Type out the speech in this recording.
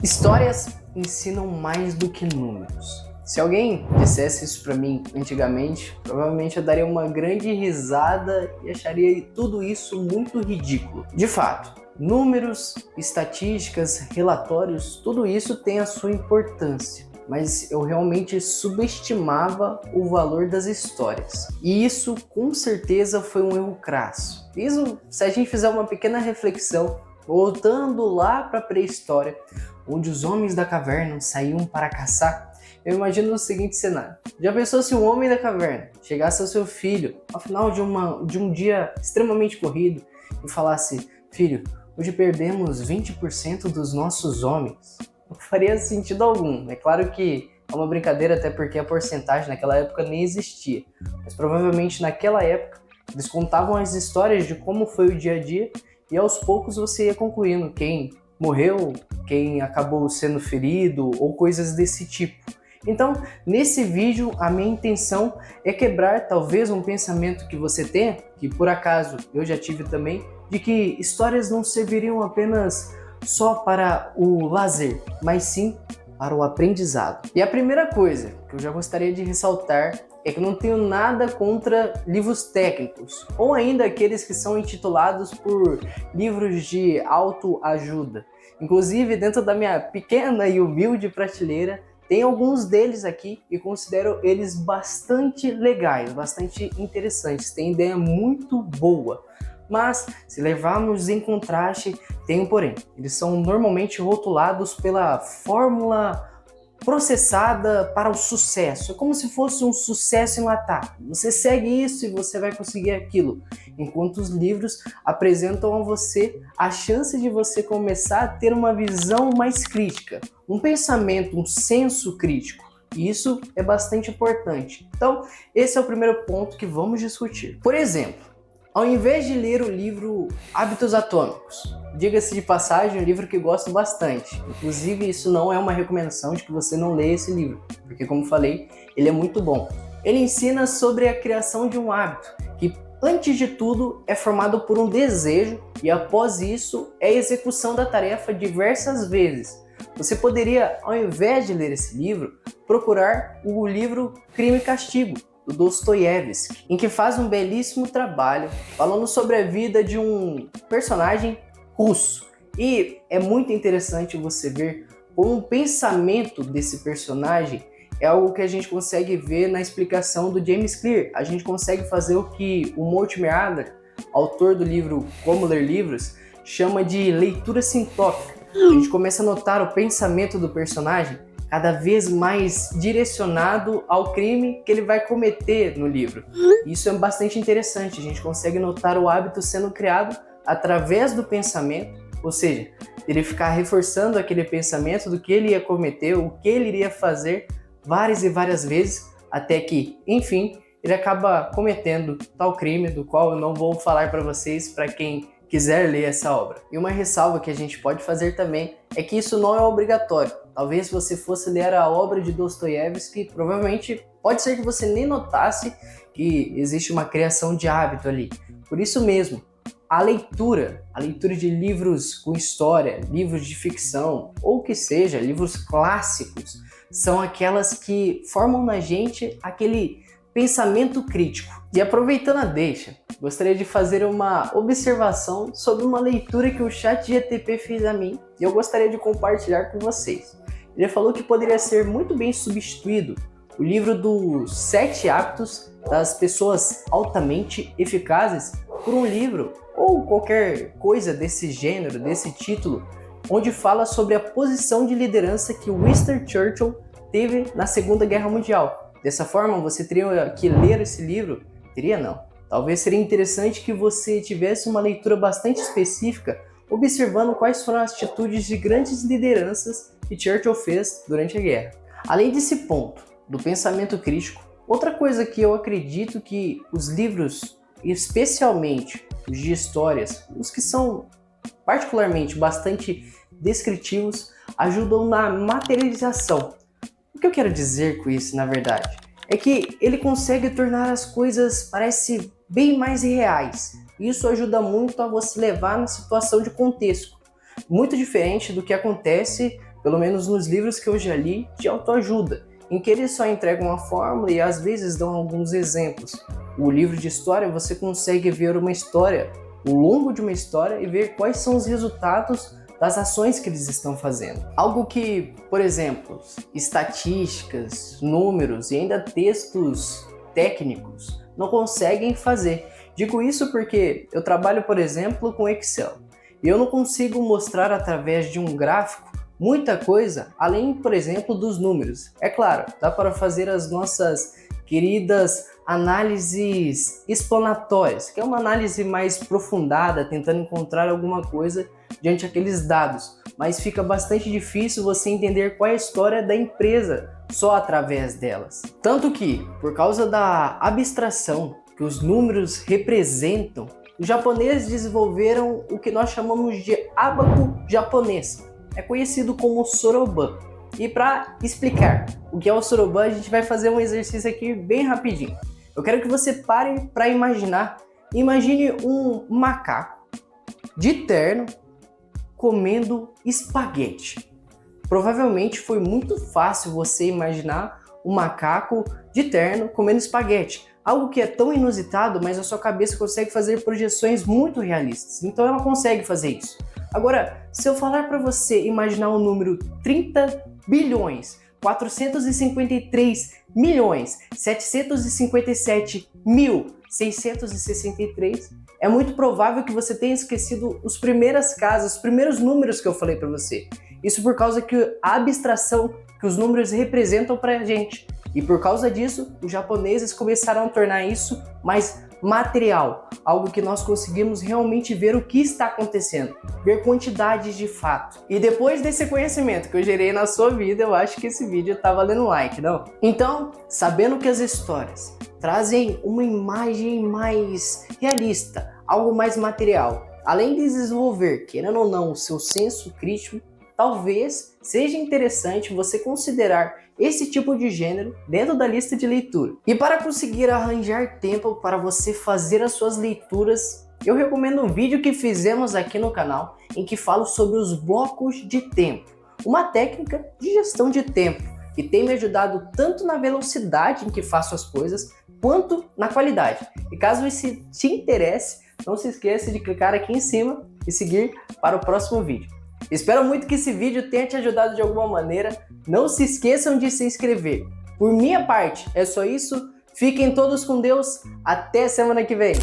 Histórias ensinam mais do que números. Se alguém dissesse isso pra mim antigamente, provavelmente eu daria uma grande risada e acharia tudo isso muito ridículo. De fato, números, estatísticas, relatórios, tudo isso tem a sua importância, mas eu realmente subestimava o valor das histórias. E isso com certeza foi um erro crasso. Isso, se a gente fizer uma pequena reflexão, voltando lá para a pré-história, onde os homens da caverna saíam para caçar, eu imagino o seguinte cenário. Já pensou se um homem da caverna chegasse ao seu filho, ao final de um dia extremamente corrido, e falasse: filho, hoje perdemos 20% dos nossos homens? Não faria sentido algum. É claro que é uma brincadeira, até porque a porcentagem naquela época nem existia. Mas provavelmente naquela época eles contavam as histórias de como foi o dia a dia, e aos poucos você ia concluindo quem morreu, quem acabou sendo ferido ou coisas desse tipo. Então, nesse vídeo, a minha intenção é quebrar talvez um pensamento que você tenha, que por acaso eu já tive também, de que histórias não serviriam apenas só para o lazer, mas sim para o aprendizado. E a primeira coisa que eu já gostaria de ressaltar é que eu não tenho nada contra livros técnicos, ou ainda aqueles que são intitulados por livros de autoajuda. Inclusive, dentro da minha pequena e humilde prateleira, tem alguns deles aqui e considero eles bastante legais, bastante interessantes, tem ideia muito boa. Mas, se levarmos em contraste, tem um porém. Eles são normalmente rotulados pela fórmula processada para o sucesso. É como se fosse um sucesso enlatado. Você segue isso e você vai conseguir aquilo. Enquanto os livros apresentam a você a chance de você começar a ter uma visão mais crítica, um pensamento, um senso crítico. E isso é bastante importante. Então, esse é o primeiro ponto que vamos discutir. Por exemplo, ao invés de ler o livro Hábitos Atômicos, diga-se de passagem, um livro que gosto bastante. Inclusive, isso não é uma recomendação de que você não leia esse livro, porque, como falei, ele é muito bom. Ele ensina sobre a criação de um hábito, que, antes de tudo, é formado por um desejo e, após isso, é a execução da tarefa diversas vezes. Você poderia, ao invés de ler esse livro, procurar o livro Crime e Castigo, do Dostoiévski, em que faz um belíssimo trabalho falando sobre a vida de um personagem russo. E é muito interessante você ver como o pensamento desse personagem é algo que a gente consegue ver na explicação do James Clear. A gente consegue fazer o que o Mortimer Adler, autor do livro Como Ler Livros, chama de leitura sintópica. A gente começa a notar o pensamento do personagem cada vez mais direcionado ao crime que ele vai cometer no livro. Isso é bastante interessante, a gente consegue notar o hábito sendo criado através do pensamento, ou seja, ele ficar reforçando aquele pensamento do que ele ia cometer, o que ele iria fazer várias e várias vezes, até que, enfim, ele acaba cometendo tal crime, do qual eu não vou falar para vocês, para quem quiser ler essa obra. E uma ressalva que a gente pode fazer também é que isso não é obrigatório. Talvez se você fosse ler a obra de Dostoiévski, provavelmente pode ser que você nem notasse que existe uma criação de hábito ali. Por isso mesmo, a leitura de livros com história, livros de ficção, ou que seja, livros clássicos, são aquelas que formam na gente aquele pensamento crítico. E aproveitando a deixa, gostaria de fazer uma observação sobre uma leitura que o ChatGPT fez a mim e eu gostaria de compartilhar com vocês. Ele falou que poderia ser muito bem substituído o livro dos 7 hábitos das pessoas altamente eficazes por um livro ou qualquer coisa desse gênero, desse título, onde fala sobre a posição de liderança que Winston Churchill teve na Segunda Guerra Mundial. Dessa forma, você teria que ler esse livro? Teria não. Talvez seria interessante que você tivesse uma leitura bastante específica, observando quais foram as atitudes de grandes lideranças que Churchill fez durante a guerra. Além desse ponto, do pensamento crítico, outra coisa que eu acredito que os livros, especialmente os de histórias, os que são particularmente bastante descritivos, ajudam na materialização. O que eu quero dizer com isso, na verdade, é que ele consegue tornar as coisas, parece, bem mais reais. Isso ajuda muito a você levar na situação de contexto. Muito diferente do que acontece pelo menos nos livros que eu já li de autoajuda, em que eles só entregam uma fórmula e às vezes dão alguns exemplos. O livro de história você consegue ver uma história, o longo de uma história e ver quais são os resultados das ações que eles estão fazendo. Algo que, por exemplo, estatísticas, números e ainda textos técnicos não conseguem fazer. Digo isso porque eu trabalho, por exemplo, com Excel e eu não consigo mostrar através de um gráfico muita coisa, além, por exemplo, dos números. É claro, dá para fazer as nossas queridas análises explanatórias, que é uma análise mais aprofundada, tentando encontrar alguma coisa diante daqueles dados, mas fica bastante difícil você entender qual é a história da empresa só através delas. Tanto que, por causa da abstração que os números representam, os japoneses desenvolveram o que nós chamamos de ábaco japonês. É conhecido como Soroban. E para explicar o que é o Soroban, a gente vai fazer um exercício aqui bem rapidinho. Eu quero que você pare para imaginar. Imagine um macaco de terno comendo espaguete. Provavelmente foi muito fácil você imaginar um macaco de terno comendo espaguete. Algo que é tão inusitado, mas a sua cabeça consegue fazer projeções muito realistas. Então ela consegue fazer isso. Agora, se eu falar para você imaginar o número 30 bilhões, 453 milhões, 757 mil, 663, é muito provável que você tenha esquecido as primeiras casas, os primeiros números que eu falei para você. Isso por causa que a abstração que os números representam para a gente. E por causa disso, os japoneses começaram a tornar isso mais material, algo que nós conseguimos realmente ver o que está acontecendo, ver quantidades de fato. E depois desse conhecimento que eu gerei na sua vida, eu acho que esse vídeo tá valendo um like, não? Então, sabendo que as histórias trazem uma imagem mais realista, algo mais material, além de desenvolver, querendo ou não, o seu senso crítico, talvez seja interessante você considerar esse tipo de gênero dentro da lista de leitura. E para conseguir arranjar tempo para você fazer as suas leituras, eu recomendo um vídeo que fizemos aqui no canal, em que falo sobre os blocos de tempo, uma técnica de gestão de tempo, que tem me ajudado tanto na velocidade em que faço as coisas, quanto na qualidade. E caso isso te interesse, não se esqueça de clicar aqui em cima e seguir para o próximo vídeo. Espero muito que esse vídeo tenha te ajudado de alguma maneira. Não se esqueçam de se inscrever. Por minha parte, é só isso. Fiquem todos com Deus. Até semana que vem.